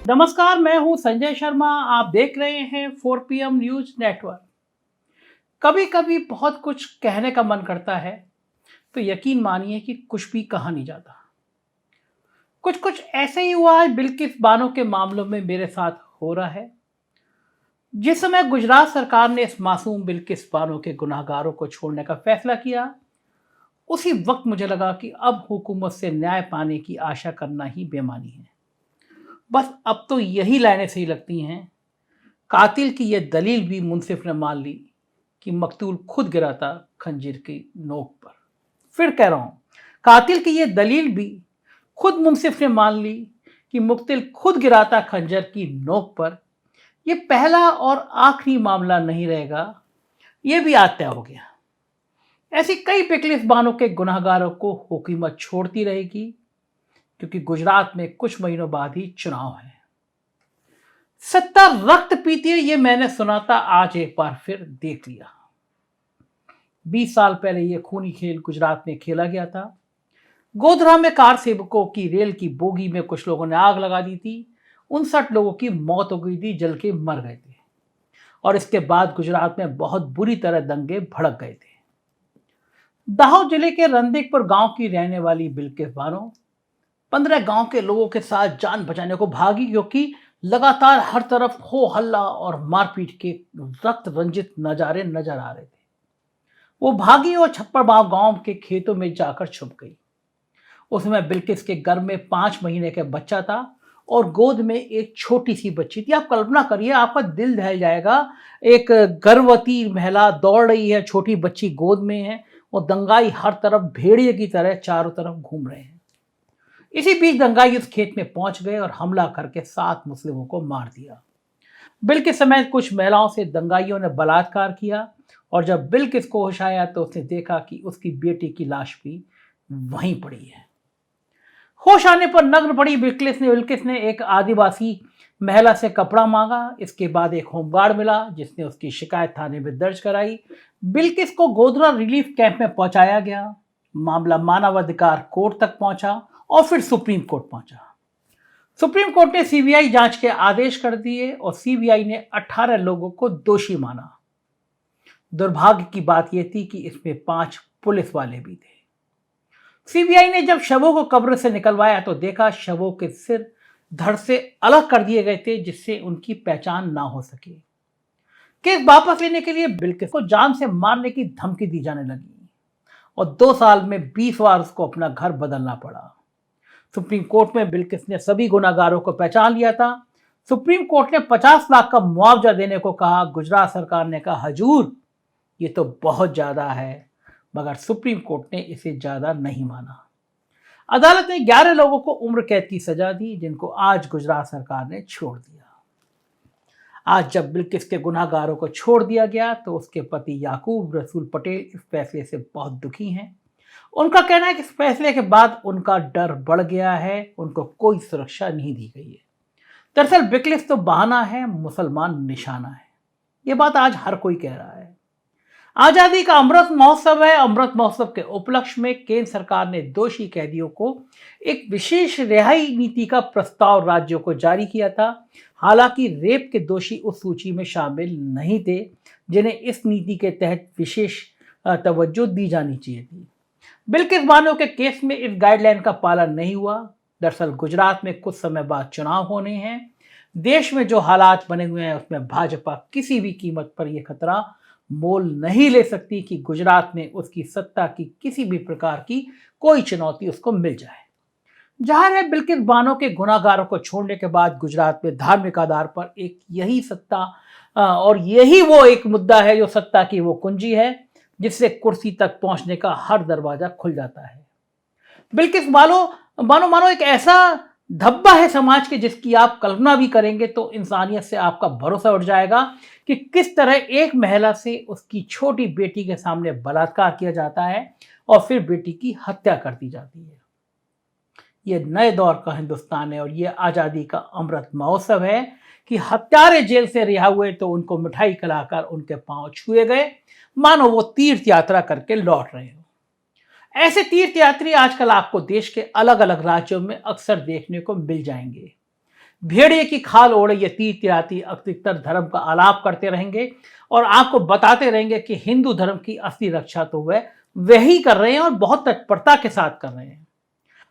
नमस्कार, मैं हूं संजय शर्मा। आप देख रहे हैं 4 PM न्यूज नेटवर्क। कभी कभी बहुत कुछ कहने का मन करता है, तो यकीन मानिए कि कुछ भी कहा नहीं जाता। कुछ कुछ ऐसे ही हुआ है बिल्किस बानो के मामलों में मेरे साथ हो रहा है। जिस समय गुजरात सरकार ने इस मासूम बिल्किस बानो के गुनाहगारों को छोड़ने का फैसला किया, उसी वक्त मुझे लगा कि अब हुकूमत से न्याय पाने की आशा करना ही बेमानी है। बस अब तो यही लाइनें सही लगती हैं। कातिल की यह दलील भी मुंसिफ ने मान ली कि मकतूल खुद गिरा था खंजीर की नोक पर। फिर कह रहा हूं, कातिल की यह दलील भी खुद मुंसिफ ने मान ली कि मुक्तिल खुद गिरा था खंजर की नोक पर। यह पहला और आखिरी मामला नहीं रहेगा, यह भी आज तय हो गया। ऐसी कई बिल्किस बानो के गुनाहगारों को हुकूमत छोड़ती रहेगी, क्योंकि गुजरात में कुछ महीनों बाद ही चुनाव है। सत्ता रक्त पीती है, ये मैंने सुना था, आज एक बार फिर देख लिया। 20 साल पहले यह खूनी खेल गुजरात में खेला गया था। गोधरा में कार सेवकों की रेल की बोगी में कुछ लोगों ने आग लगा दी थी। 59 लोगों की मौत हो गई थी, जल के मर गए थे। और इसके बाद गुजरात में बहुत बुरी तरह दंगे भड़क गए थे। दाहोद जिले के रंदिकपुर गांव की रहने वाली बिल्किस बानो 15 गांव के लोगों के साथ जान बचाने को भागी, क्योंकि लगातार हर तरफ हो हल्ला और मारपीट के रक्त रंजित नजारे नजर आ रहे थे। वो भागी और छप्परबाव गांव के खेतों में जाकर छुप गई। उसमें बिल्किस के गर्भ में 5 महीने का बच्चा था और गोद में एक छोटी सी बच्ची थी। आप कल्पना करिए, आपका दिल दहल जाएगा। एक गर्भवती महिला दौड़ रही है, छोटी बच्ची गोद में है और दंगाई हर तरफ भेड़िए की तरह चारों तरफ घूम रहे हैं। इसी बीच दंगाई उस खेत में पहुंच गए और हमला करके 7 मुस्लिमों को मार दिया। बिल्किस समेत कुछ महिलाओं से दंगाइयों ने बलात्कार किया और जब बिल्किस को होश आया तो उसने देखा कि उसकी बेटी की लाश भी वहीं पड़ी है। होश आने पर नग्न पड़ी बिल्किस ने एक आदिवासी महिला से कपड़ा मांगा। इसके बाद एक होमगार्ड मिला जिसने उसकी शिकायत थाने में दर्ज कराई। बिल्किस को गोधरा रिलीफ कैंप में पहुंचाया गया। मामला मानवाधिकार कोर्ट तक पहुंचा और फिर सुप्रीम कोर्ट पहुंचा। सुप्रीम कोर्ट ने सीबीआई जांच के आदेश कर दिए और सीबीआई ने 18 लोगों को दोषी माना। दुर्भाग्य की बात यह थी कि इसमें 5 पुलिस वाले भी थे। सीबीआई ने जब शवों को कब्र से निकलवाया तो देखा शवों के सिर धड़ से अलग कर दिए गए थे, जिससे उनकी पहचान ना हो सके। केस वापस लेने के लिए बिल्किस को जान से मारने की धमकी दी जाने लगी और 2 साल में 20 बार उसको अपना घर बदलना पड़ा। सुप्रीम कोर्ट में बिल्किस ने सभी गुनाहगारों को पहचान लिया था। सुप्रीम कोर्ट ने 50 लाख का मुआवजा देने को कहा। गुजरात सरकार ने कहा, हजूर ये तो बहुत ज्यादा है, मगर सुप्रीम कोर्ट ने इसे ज्यादा नहीं माना। अदालत ने 11 लोगों को उम्र कैद की सजा दी, जिनको आज गुजरात सरकार ने छोड़ दिया। आज जब बिल्किस के गुनाहगारों को छोड़ दिया गया तो उसके पति याकूब रसूल पटेल इस फैसले से बहुत दुखी हैं। उनका कहना है कि इस फैसले के बाद उनका डर बढ़ गया है, उनको कोई सुरक्षा नहीं दी गई है। दरअसल बिल्किस तो बहाना है, मुसलमान निशाना है। ये बात आज हर कोई कह रहा है। आजादी का अमृत महोत्सव है। अमृत महोत्सव के उपलक्ष्य में केंद्र सरकार ने दोषी कैदियों को एक विशेष रिहाई नीति का प्रस्ताव राज्यों को जारी किया था। हालांकि रेप के दोषी उस सूची में शामिल नहीं थे, जिन्हें इस नीति के तहत विशेष तवज्जो दी जानी चाहिए थी। बिल्किस बानो के केस में इस गाइडलाइन का पालन नहीं हुआ। दरअसल गुजरात में कुछ समय बाद चुनाव होने हैं। देश में जो हालात बने हुए हैं उसमें भाजपा किसी भी कीमत पर यह खतरा मोल नहीं ले सकती कि गुजरात में उसकी सत्ता की किसी भी प्रकार की कोई चुनौती उसको मिल जाए। जाहिर है, बिल्किस बानो के गुनाहगारों को छोड़ने के बाद गुजरात में धार्मिक आधार पर एक यही सत्ता और यही वो एक मुद्दा है जो सत्ता की वो कुंजी है, जिससे कुर्सी तक पहुंचने का हर दरवाजा खुल जाता है। बिल्किस बानो मानो एक ऐसा धब्बा है समाज के, जिसकी आप कल्पना भी करेंगे तो इंसानियत से आपका भरोसा उठ जाएगा कि किस तरह एक महिला से उसकी छोटी बेटी के सामने बलात्कार किया जाता है और फिर बेटी की हत्या कर दी जाती है। यह नए दौर का हिंदुस्तान है और यह आजादी का अमृत महोत्सव है कि हत्यारे जेल से रिहा हुए तो उनको मिठाई खिलाकर उनके पांव छुए गए, मानो वो तीर्थ यात्रा करके लौट रहे हो। ऐसे तीर्थ यात्री आजकल आपको देश के अलग अलग राज्यों में अक्सर देखने को मिल जाएंगे। भेड़िए की खाल ओढ़े ये तीर तिराती अधिकतर धर्म का आलाप करते रहेंगे और आपको बताते रहेंगे कि हिंदू धर्म की असली रक्षा तो वही कर रहे हैं और बहुत तत्परता के साथ कर रहे हैं।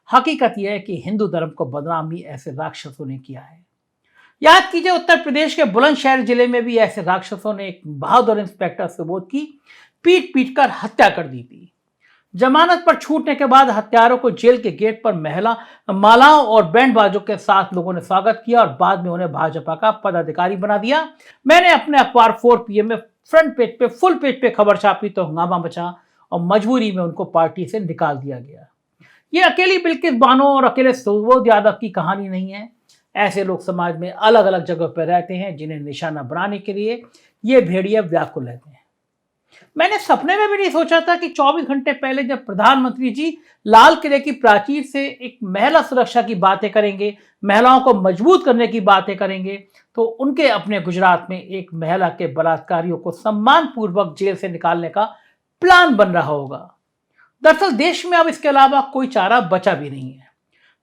हकीकत यह है कि हिंदू धर्म को बदनाम भी ऐसे राक्षसों ने किया है। याद कीजिए, उत्तर प्रदेश के बुलंदशहर जिले में भी ऐसे राक्षसों ने एक बहादुर इंस्पेक्टर सुबोध की पीट पीट कर हत्या कर दी थी। जमानत पर छूटने के बाद हत्यारों को जेल के गेट पर मालाओं और बैंड बाजों के साथ लोगों ने स्वागत किया और बाद में उन्हें भाजपा का पदाधिकारी बना दिया। मैंने अपने अखबार 4 PM में फ्रंट पेज पे फुल पेज पे खबर छापी तो हंगामा मचा और मजबूरी में उनको पार्टी से निकाल दिया गया। ये अकेली बिल्किस बानो और अकेले सुबोध यादव की कहानी नहीं है। ऐसे लोग समाज में अलग अलग जगह पर रहते हैं जिन्हें निशाना बनाने के लिए ये भेड़िए व्याकुल रहते हैं। मैंने सपने में भी नहीं सोचा था कि 24 घंटे पहले जब प्रधानमंत्री जी लाल किले की प्राचीर से एक महिला सुरक्षा की बातें करेंगे, महिलाओं को मजबूत करने की बातें करेंगे, तो उनके अपने गुजरात में एक महिला के बलात्कारियों को सम्मानपूर्वक जेल से निकालने का प्लान बन रहा होगा। दरअसल देश में अब इसके अलावा कोई चारा बचा भी नहीं है।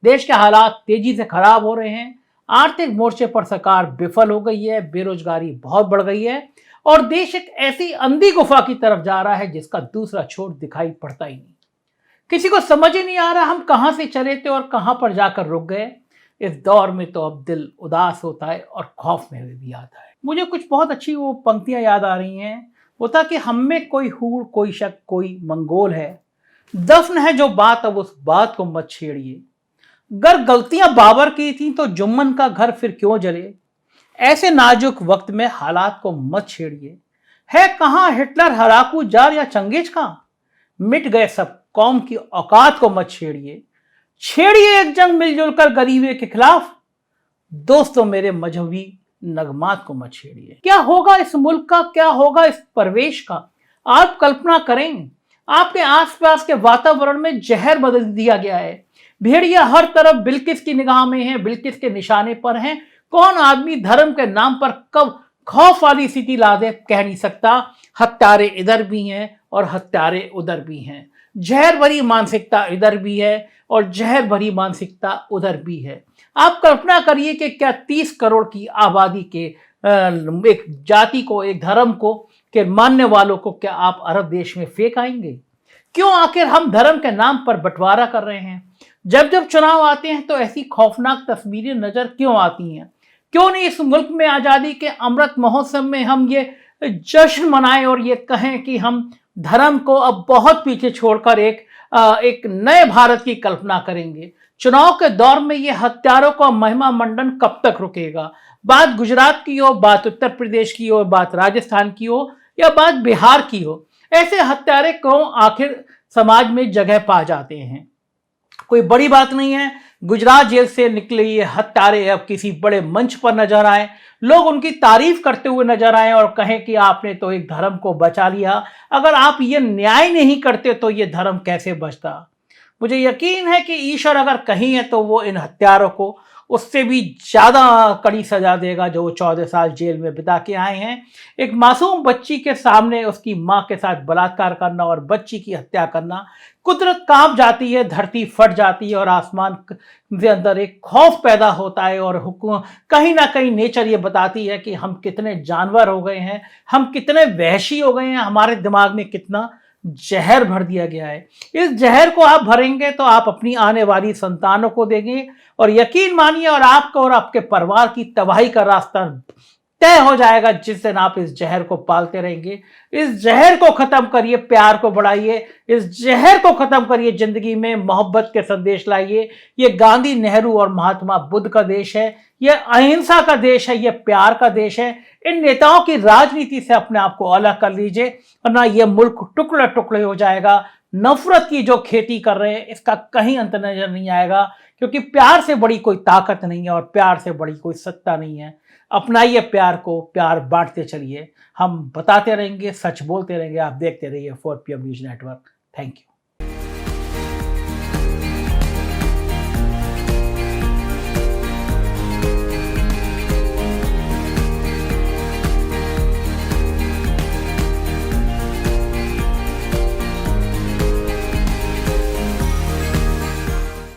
देश के हालात तेजी से खराब हो रहे हैं। आर्थिक मोर्चे पर सरकार विफल हो गई है, बेरोजगारी बहुत बढ़ गई है और देश एक ऐसी अंधी गुफा की तरफ जा रहा है जिसका दूसरा छोर दिखाई पड़ता ही नहीं। किसी को समझ ही नहीं आ रहा हम कहां से चले थे और कहां पर जाकर रुक गए। इस दौर में तो अब दिल उदास होता है और खौफ में भी आता है। मुझे कुछ बहुत अच्छी वो पंक्तियां याद आ रही हैं। वो था कि हम में कोई हूड़, कोई शक, कोई मंगोल है, दफन है जो बात, अब उस बात को मत छेड़िए। अगर गलतियां बाबर की थी तो जुम्मन का घर फिर क्यों जले। ऐसे नाजुक वक्त में हालात को मत छेड़िए। है कहां हिटलर, हराकू, जार या चंगेज कहां? मिट गए सब, कौम की औकात को मत छेड़िए। छेड़िए एक जंग मिलजुल कर गरीबी के खिलाफ। दोस्तों मेरे मजहबी नगमात को मत छेड़िए। क्या होगा इस मुल्क का, क्या होगा इस परवेश का? आप कल्पना करें, आपके आसपास के वातावरण में जहर बदल दिया गया है। भेड़िया हर तरफ बिल्किस की निगाह में है, बिल्किस के निशाने पर हैं। कौन आदमी धर्म के नाम पर कब खौफ वाली स्थिति ला दे कह नहीं सकता। हत्यारे इधर भी हैं और हत्यारे उधर भी हैं। जहर भरी मानसिकता इधर भी है और जहर भरी मानसिकता उधर भी है। आप कल्पना करिए कि क्या 30 करोड़ की आबादी के एक जाति को, एक धर्म को के मानने वालों को क्या आप अरब देश में फेंक आएंगे? क्यों आखिर हम धर्म के नाम पर बंटवारा कर रहे हैं? जब जब चुनाव आते हैं तो ऐसी खौफनाक तस्वीरें नजर क्यों आती हैं? क्यों नहीं इस मुल्क में आजादी के अमृत महोत्सव में हम ये जश्न मनाएं और ये कहें कि हम धर्म को अब बहुत पीछे छोड़कर एक नए भारत की कल्पना करेंगे। चुनाव के दौर में ये हत्यारों का महिमा मंडन कब तक रुकेगा? बात गुजरात की हो, बात उत्तर प्रदेश की हो, बात राजस्थान की हो या बात बिहार की हो, ऐसे हत्यारे क्यों आखिर समाज में जगह पा जाते हैं? कोई बड़ी बात नहीं है। गुजरात जेल से निकले ये हत्यारे अब किसी बड़े मंच पर नजर आए, लोग उनकी तारीफ करते हुए नजर आए और कहें कि आपने तो एक धर्म को बचा लिया। अगर आप ये न्याय नहीं करते तो ये धर्म कैसे बचता? मुझे यकीन है कि ईश्वर अगर कहीं है तो वो इन हत्यारों को उससे भी ज्यादा कड़ी सजा देगा जो वो 14 साल जेल में बिता के आए हैं। एक मासूम बच्ची के सामने उसकी मां के साथ बलात्कार करना और बच्ची की हत्या करना, कुदरत कांप जाती है, धरती फट जाती है और आसमान के अंदर एक खौफ पैदा होता है और कहीं ना कहीं नेचर ये बताती है कि हम कितने जानवर हो गए हैं, हम कितने वहशी हो गए हैं, हमारे दिमाग में कितना जहर भर दिया गया है। इस जहर को आप भरेंगे तो आप अपनी आने वाली संतानों को देंगे और यकीन मानिए और आपका और आपके परिवार की तबाही का रास्ता तय हो जाएगा जिस दिन आप इस जहर को पालते रहेंगे। इस जहर को खत्म करिए, प्यार को बढ़ाइए। इस जहर को खत्म करिए, जिंदगी में मोहब्बत के संदेश लाइए। ये गांधी, नेहरू और महात्मा बुद्ध का देश है, ये अहिंसा का देश है, ये प्यार का देश है। इन नेताओं की राजनीति से अपने आप को अलग कर लीजिए वरना ये मुल्क टुकड़े टुकड़े हो जाएगा। नफरत की जो खेती कर रहे हैं इसका कहीं अंत नजर नहीं आएगा, क्योंकि प्यार से बड़ी कोई ताकत नहीं है और प्यार से बड़ी कोई सत्ता नहीं है। अपनाइए प्यार को, प्यार बांटते चलिए। हम बताते रहेंगे, सच बोलते रहेंगे। आप देखते रहिए 4 PM news network. Thank you.